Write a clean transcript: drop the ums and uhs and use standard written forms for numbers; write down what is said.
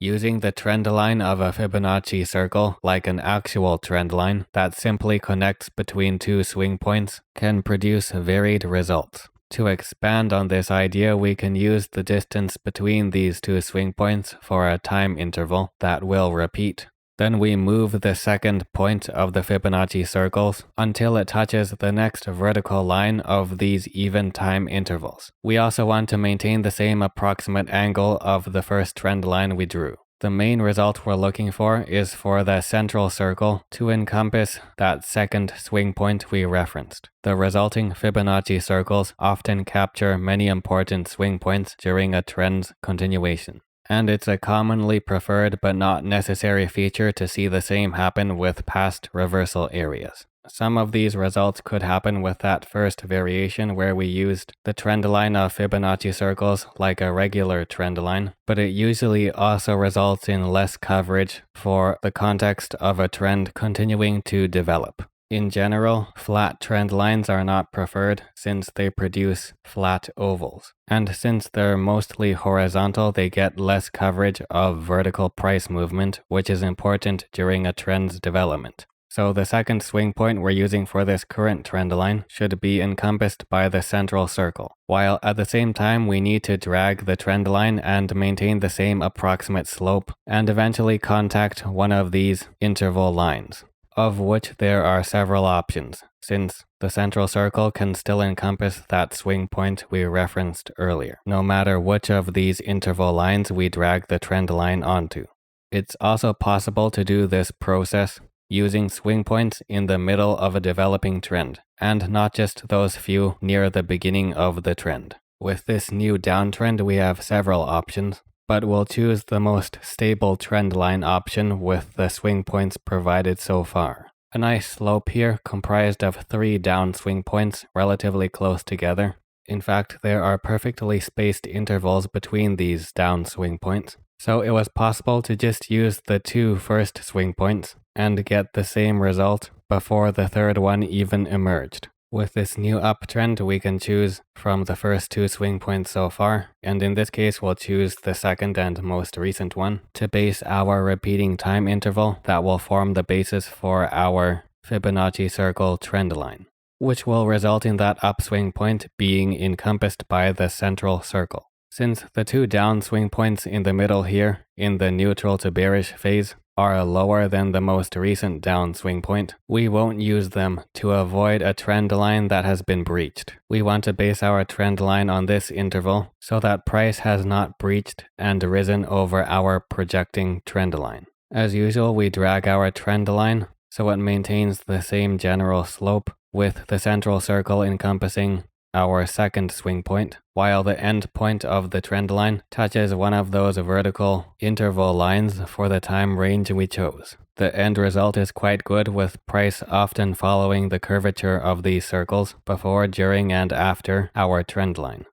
Using the trend line of a Fibonacci circle like an actual trend line that simply connects between two swing points can produce varied results. To expand on this idea, we can use the distance between these two swing points for a time interval that will repeat. Then we move the second point of the Fibonacci circles until it touches the next vertical line of these even time intervals. We also want to maintain the same approximate angle of the first trend line we drew. The main result we're looking for is for the central circle to encompass that second swing point we referenced. The resulting Fibonacci circles often capture many important swing points during a trend's continuation. And it's a commonly preferred but not necessary feature to see the same happen with past reversal areas. Some of these results could happen with that first variation where we used the trend line of Fibonacci circles like a regular trend line, but it usually also results in less coverage for the context of a trend continuing to develop. In general, flat trend lines are not preferred since they produce flat ovals. And since they're mostly horizontal, they get less coverage of vertical price movement, which is important during a trend's development. So the second swing point we're using for this current trend line should be encompassed by the central circle, while at the same time we need to drag the trend line and maintain the same approximate slope and eventually contact one of these interval lines, of which there are several options, since the central circle can still encompass that swing point we referenced earlier, no matter which of these interval lines we drag the trend line onto. It's also possible to do this process using swing points in the middle of a developing trend, and not just those few near the beginning of the trend. With this new downtrend, we have several options, but we'll choose the most stable trend line option with the swing points provided so far. A nice slope here comprised of 3 down swing points relatively close together. In fact, there are perfectly spaced intervals between these down swing points, so it was possible to just use the 2 first swing points and get the same result before the third one even emerged. With this new uptrend, we can choose from the first 2 swing points so far, and in this case we'll choose the second and most recent one to base our repeating time interval that will form the basis for our Fibonacci circle trend line, which will result in that upswing point being encompassed by the central circle. Since the 2 downswing points in the middle here, in the neutral to bearish phase, are lower than the most recent downswing point, we won't use them to avoid a trend line that has been breached. We want to base our trend line on this interval so that price has not breached and risen over our projecting trend line. As usual, we drag our trend line so it maintains the same general slope, with the central circle encompassing our second swing point, while the end point of the trend line touches one of those vertical interval lines for the time range we chose. The end result is quite good, with price often following the curvature of these circles before, during, and after our trend line.